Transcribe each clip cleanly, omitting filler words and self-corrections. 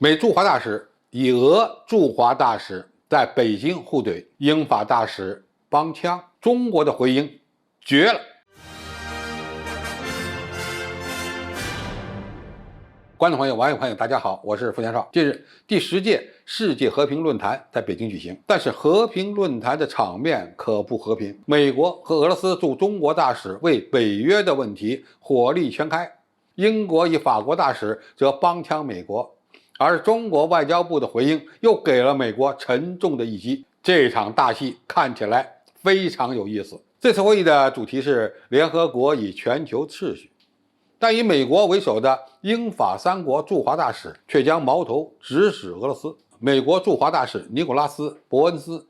美驻华大使以俄驻华大使在北京互怼，英法大使帮腔，中国的回应绝了。观众朋友、网友朋友，大家好，我是付强少。近日，第10届世界和平论坛在北京举行，但是和平论坛的场面可不和平。美国和俄罗斯驻中国大使为北约的问题火力全开，英国与法国大使则帮腔美国，而中国外交部的回应又给了美国沉重的一击。这场大戏看起来非常有意思。这次会议的主题是联合国与全球秩序。但以美国为首的英法3国驻华大使却将矛头直指俄罗斯。美国驻华大使尼古拉斯·伯恩斯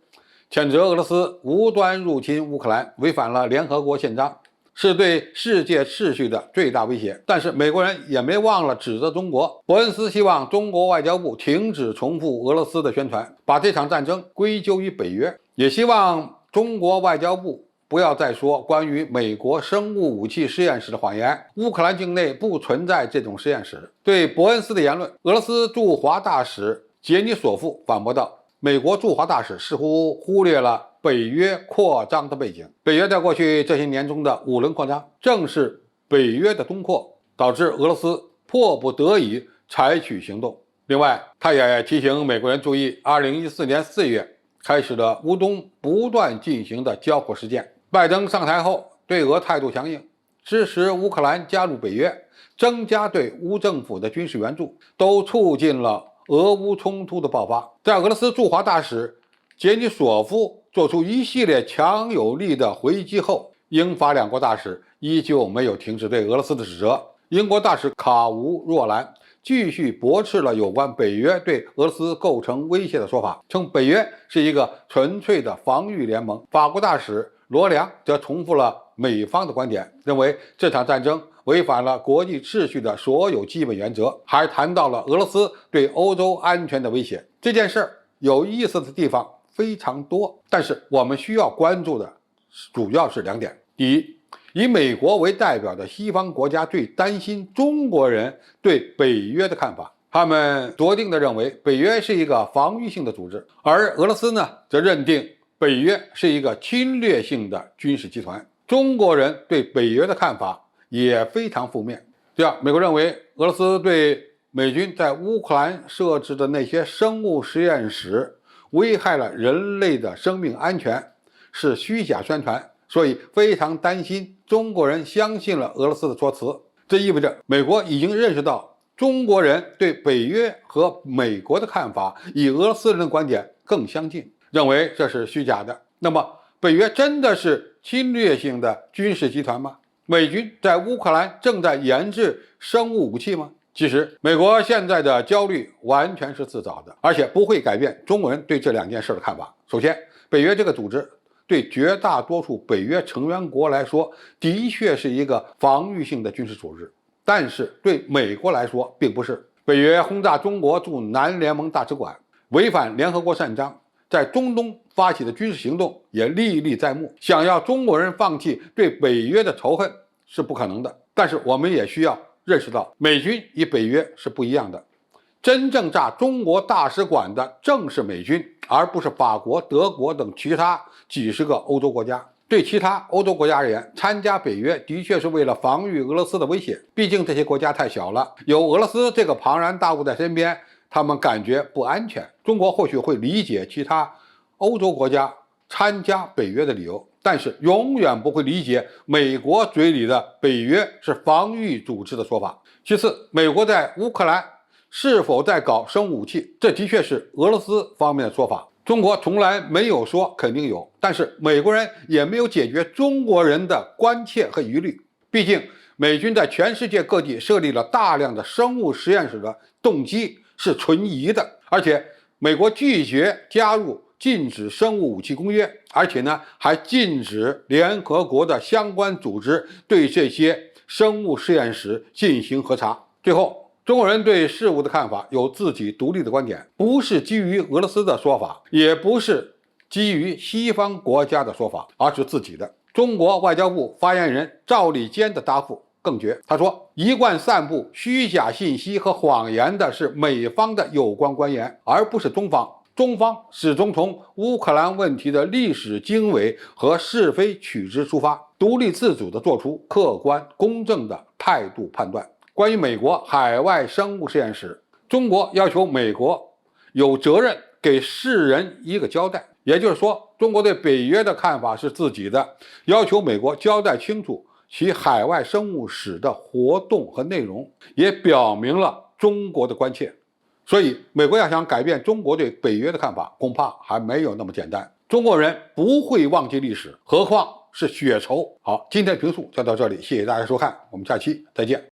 谴责俄罗斯无端入侵乌克兰，违反了联合国宪章，是对世界秩序的最大威胁。但是美国人也没忘了指责中国。伯恩斯希望中国外交部停止重复俄罗斯的宣传，把这场战争归咎于北约，也希望中国外交部不要再说关于美国生物武器实验室的谎言，乌克兰境内不存在这种实验室。对伯恩斯的言论，俄罗斯驻华大使杰尼索夫反驳道，美国驻华大使似乎忽略了北约扩张的背景。北约在过去这些年中的5轮扩张，正是北约的东扩导致俄罗斯迫不得已采取行动。另外，他也提醒美国人注意2014年4月开始的乌东不断进行的交火事件。拜登上台后对俄态度强硬，支持乌克兰加入北约，增加对乌政府的军事援助，都促进了俄乌冲突的爆发。在俄罗斯驻华大使杰尼索夫做出一系列强有力的回击后，英法2国大使依旧没有停止对俄罗斯的指责。英国大使卡吴若兰继续驳斥了有关北约对俄罗斯构成威胁的说法，称北约是一个纯粹的防御联盟。法国大使罗良则重复了美方的观点，认为这场战争违反了国际秩序的所有基本原则，还谈到了俄罗斯对欧洲安全的威胁。这件事有意思的地方非常多，但是我们需要关注的主要是2点。第一，以美国为代表的西方国家最担心中国人对北约的看法，他们笃定地认为北约是一个防御性的组织，而俄罗斯呢，则认定北约是一个侵略性的军事集团。中国人对北约的看法也非常负面。第二，美国认为俄罗斯对美军在乌克兰设置的那些生物实验室危害了人类的生命安全，是虚假宣传，所以非常担心中国人相信了俄罗斯的说辞。这意味着美国已经认识到中国人对北约和美国的看法与俄罗斯人的观点更相近，认为这是虚假的。那么北约真的是侵略性的军事集团吗？美军在乌克兰正在研制生物武器吗？其实美国现在的焦虑完全是自找的，而且不会改变中国人对这2件事的看法。首先，北约这个组织对绝大多数北约成员国来说的确是一个防御性的军事组织，但是对美国来说并不是。北约轰炸中国驻南联盟大使馆，违反联合国宪章，在中东发起的军事行动也历历在目。想要中国人放弃对北约的仇恨是不可能的。但是我们也需要认识到，美军与北约是不一样的。真正炸中国大使馆的正是美军，而不是法国、德国等其他几十个欧洲国家。对其他欧洲国家而言，参加北约的确是为了防御俄罗斯的威胁，毕竟这些国家太小了，有俄罗斯这个庞然大物在身边，他们感觉不安全。中国或许会理解其他欧洲国家参加北约的理由，但是永远不会理解美国嘴里的北约是防御组织的说法。其次，美国在乌克兰是否在搞生物武器，这的确是俄罗斯方面的说法。中国从来没有说肯定有，但是美国人也没有解决中国人的关切和疑虑。毕竟美军在全世界各地设立了大量的生物实验室的动机是存疑的，而且美国拒绝加入禁止生物武器公约，而且呢还禁止联合国的相关组织对这些生物实验室进行核查。最后，中国人对事物的看法有自己独立的观点，不是基于俄罗斯的说法，也不是基于西方国家的说法，而是自己的。中国外交部发言人赵立坚的答复更绝。他说，一贯散布虚假信息和谎言的是美方的有关官员，而不是中方。中方始终从乌克兰问题的历史经纬和是非曲直出发，独立自主地做出客观公正的态度判断。关于美国海外生物实验室，中国要求美国有责任给世人一个交代，也就是说，中国对北约的看法是自己的，要求美国交代清楚其海外生物室的活动和内容，也表明了中国的关切。所以，美国要想改变中国对北约的看法，恐怕还没有那么简单。中国人不会忘记历史，何况是血仇。好，今天的评述就到这里，谢谢大家收看，我们下期再见。